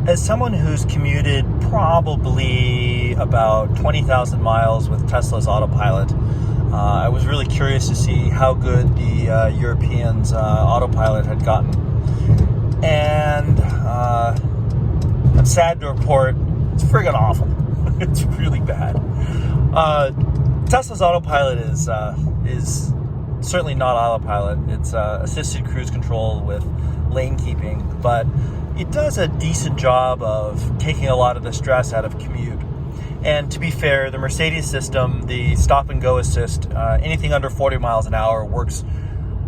As someone who's commuted probably about 20,000 miles with Tesla's Autopilot, I was really curious to see how good the Europeans' Autopilot had gotten. And I'm sad to report it's friggin' awful. It's really bad. Tesla's Autopilot is certainly not autopilot. It's assisted cruise control with lane keeping, but it does a decent job of taking a lot of the stress out of commute. And to be fair, the Mercedes system, the stop and go assist, anything under 40 miles an hour works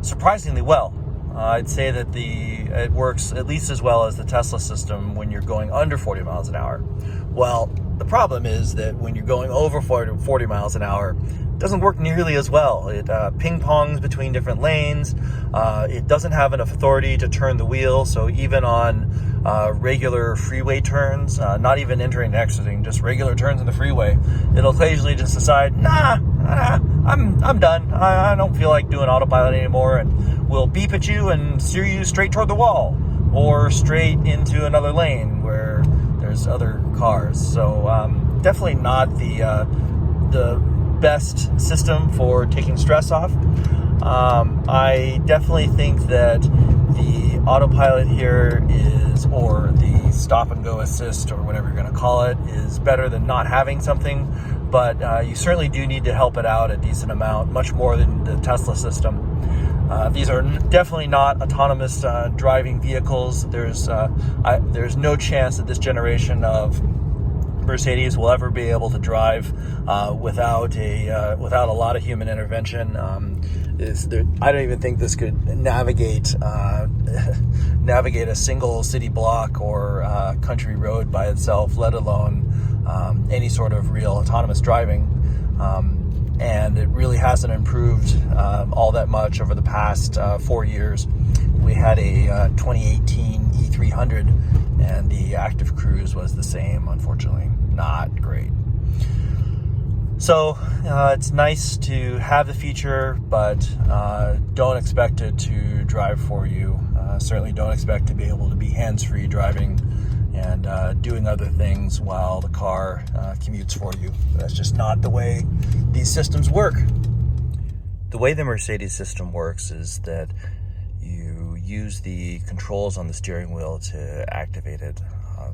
surprisingly well. I'd say that it works at least as well as the Tesla system when you're going under 40 miles an hour. Well, the problem is that when you're going over 40 miles an hour, it doesn't work nearly as well. It ping-pongs between different lanes. It doesn't have enough authority to turn the wheel, so even on regular freeway turns, not even entering and exiting, just regular turns in the freeway, it'll occasionally just decide, I'm done. I don't feel like doing autopilot anymore, and will beep at you and steer you straight toward the wall or straight into another lane where there's other cars. So definitely not the best system for taking stress off. I definitely think that the autopilot here is, or the stop and go assist, or whatever you're going to call it, is better than not having something. But you certainly do need to help it out a decent amount, much more than the Tesla system. These are definitely not autonomous driving vehicles. There's no chance that this generation of Mercedes will ever be able to drive without a lot of human intervention. I don't even think this could navigate a single city block or country road by itself, let alone any sort of real autonomous driving. And it really hasn't improved all that much over the past 4 years. We had a 2018 E300, and the active cruise was the same, unfortunately. Not great. So it's nice to have the feature, but don't expect it to drive for you. Certainly don't expect to be able to be hands-free driving and doing other things while the car commutes for you. That's just not the way these systems work. The way the Mercedes system works is that you use the controls on the steering wheel to activate it,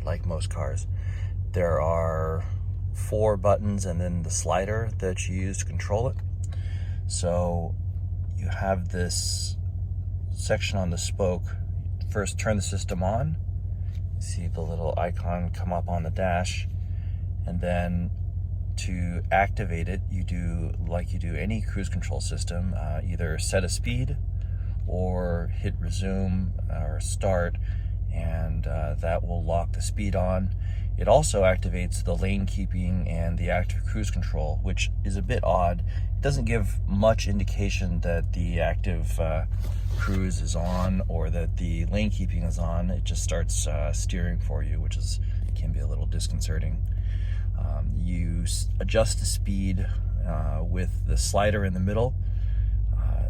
like most cars. There are 4 buttons and then the slider that you use to control it. So you have this section on the spoke. First, turn the system on. See the little icon come up on the dash, and then to activate it, you do like you do any cruise control system, either set a speed or hit resume or start, and that will lock the speed on. It also activates the lane keeping and the active cruise control, which is a bit odd. It doesn't give much indication that the active cruise is on or that the lane keeping is on. It just starts steering for you, which can be a little disconcerting. You adjust the speed with the slider in the middle.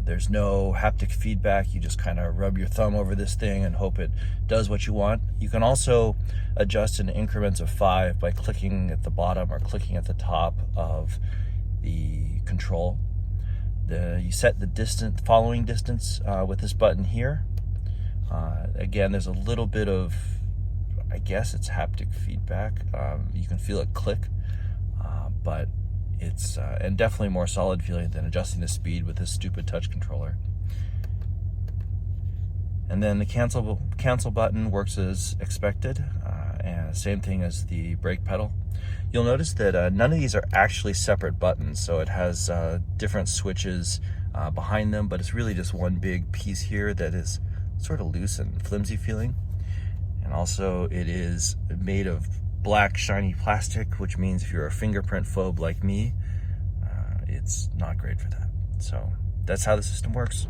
There's no haptic feedback. You just kind of rub your thumb over this thing and hope it does what you want. You can also adjust in increments of 5 by clicking at the bottom or clicking at the top of the control. You set the following distance with this button here. Again, there's a little bit of, I guess it's haptic feedback. You can feel it click, but it's and definitely more solid feeling than adjusting the speed with this stupid touch controller. And then the cancel button works as expected, and same thing as the brake pedal. You'll notice that none of these are actually separate buttons, so it has different switches behind them, but it's really just one big piece here that is sort of loose and flimsy feeling. And also it is made of black shiny plastic, which means if you're a fingerprint phobe like me, it's not great for that. So that's how the system works.